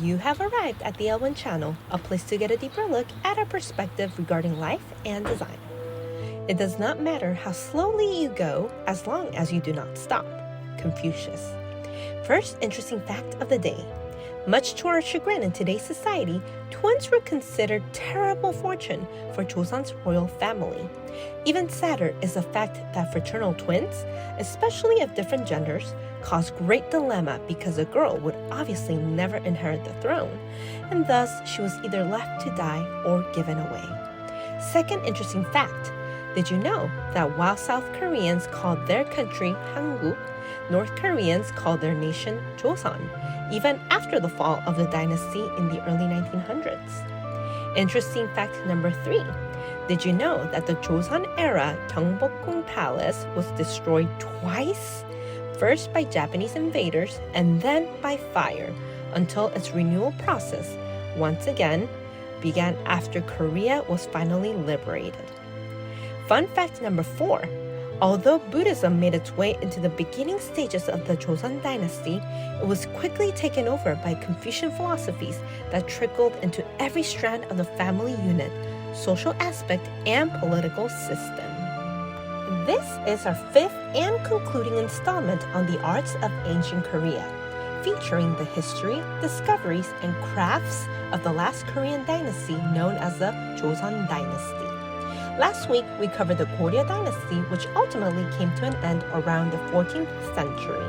You have arrived at the Elwin channel, a place to get a deeper look at our perspective regarding life and design. It does not matter how slowly you go as long as you do not stop. Confucius. First interesting fact of the day. Much to our chagrin in today's society, twins were considered terrible fortune for Joseon's royal family. Even sadder is the fact that fraternal twins, especially of different genders, cause great dilemma because a girl would obviously never inherit the throne, and thus she was either left to die or given away. Second interesting fact. Did you know that while South Koreans called their country Hanguk, North Koreans called their nation Joseon, even after the fall of the dynasty in the early 1900s? Interesting fact number 3. Did you know that the Joseon era Gyeongbokgung Palace was destroyed twice? First by Japanese invaders and then by fire, until its renewal process, once again, began after Korea was finally liberated. Fun fact number 4. Although Buddhism made its way into the beginning stages of the Joseon dynasty, it was quickly taken over by Confucian philosophies that trickled into every strand of the family unit, social aspect, and political system. This is our 5th and concluding installment on the arts of ancient Korea, featuring the history, discoveries, and crafts of the last Korean dynasty known as the Joseon dynasty. Last week, we covered the Goryeo dynasty, which ultimately came to an end around the 14th century.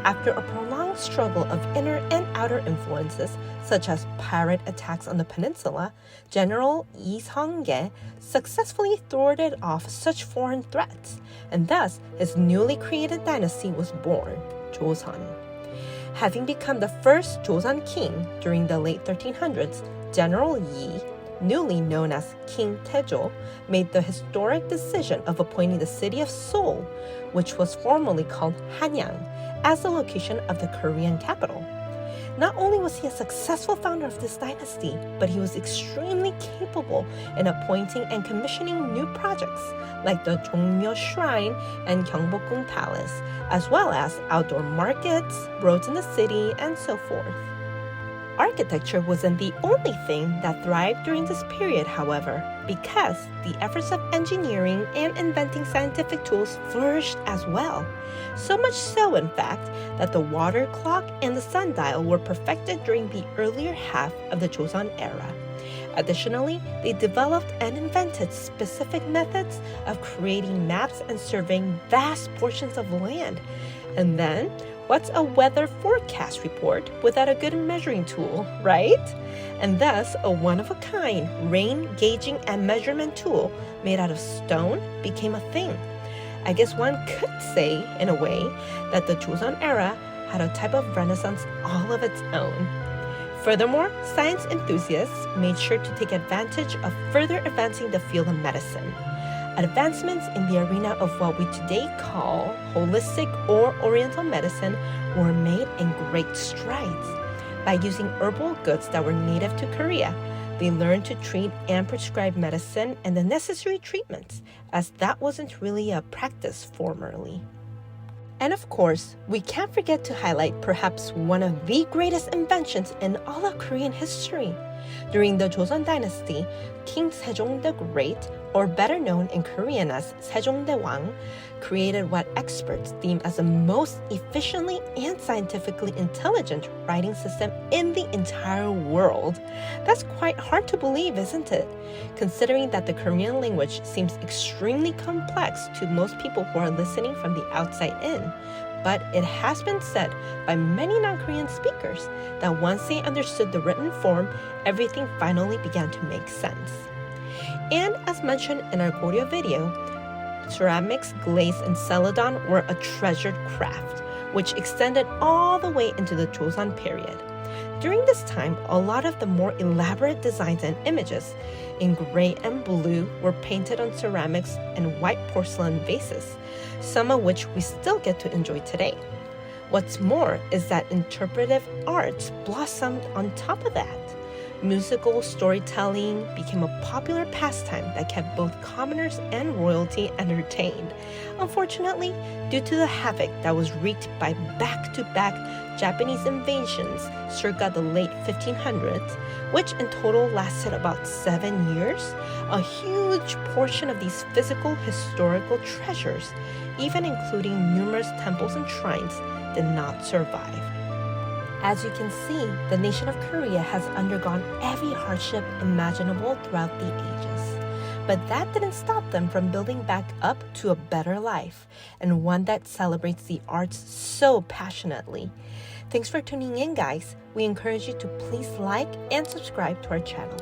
After a prolonged struggle of inner and outer influences, such as pirate attacks on the peninsula, General Lee Seong-ge successfully thwarted off such foreign threats, and thus his newly created dynasty was born, Joseon. Having become the first Joseon king during the late 1300s, General Yi, newly known as King Taejo, made the historic decision of appointing the city of Seoul, which was formerly called Hanyang, as the location of the Korean capital. Not only was he a successful founder of this dynasty, but he was extremely capable in appointing and commissioning new projects like the Jongmyo Shrine and Gyeongbokgung Palace, as well as outdoor markets, roads in the city, and so forth. Architecture wasn't the only thing that thrived during this period, however, because the efforts of engineering and inventing scientific tools flourished as well. So much so, in fact, that the water clock and the sundial were perfected during the earlier half of the Joseon era. Additionally, they developed and invented specific methods of creating maps and surveying vast portions of land. And then, what's a weather forecast report without a good measuring tool, right? And thus, a one-of-a-kind rain gauging and measurement tool made out of stone became a thing. I guess one could say, in a way, that the Joseon era had a type of renaissance all of its own. Furthermore, science enthusiasts made sure to take advantage of further advancing the field of medicine. Advancements in the arena of what we today call holistic or oriental medicine were made in great strides. By using herbal goods that were native to Korea, they learned to treat and prescribe medicine and the necessary treatments, as that wasn't really a practice formerly. And of course, we can't forget to highlight perhaps one of the greatest inventions in all of Korean history. During the Joseon dynasty, King Sejong the Great, or better known in Korean as Sejongdaewang, created what experts deem as the most efficiently and scientifically intelligent writing system in the entire world. That's quite hard to believe, isn't it? Considering that the Korean language seems extremely complex to most people who are listening from the outside in. But it has been said by many non-Korean speakers that once they understood the written form, everything finally began to make sense. And as mentioned in our Goryeo video, ceramics, glaze, and celadon were a treasured craft, which extended all the way into the Joseon period. During this time, a lot of the more elaborate designs and images in gray and blue were painted on ceramics and white porcelain vases, some of which we still get to enjoy today. What's more is that interpretive arts blossomed on top of that. Musical storytelling became a popular pastime that kept both commoners and royalty entertained. Unfortunately, due to the havoc that was wreaked by back-to-back Japanese invasions circa the late 1500s, which in total lasted about 7 years, a huge portion of these physical historical treasures, even including numerous temples and shrines, did not survive. As you can see, the nation of Korea has undergone every hardship imaginable throughout the ages. But that didn't stop them from building back up to a better life, and one that celebrates the arts so passionately. Thanks for tuning in, guys. We encourage you to please like and subscribe to our channel.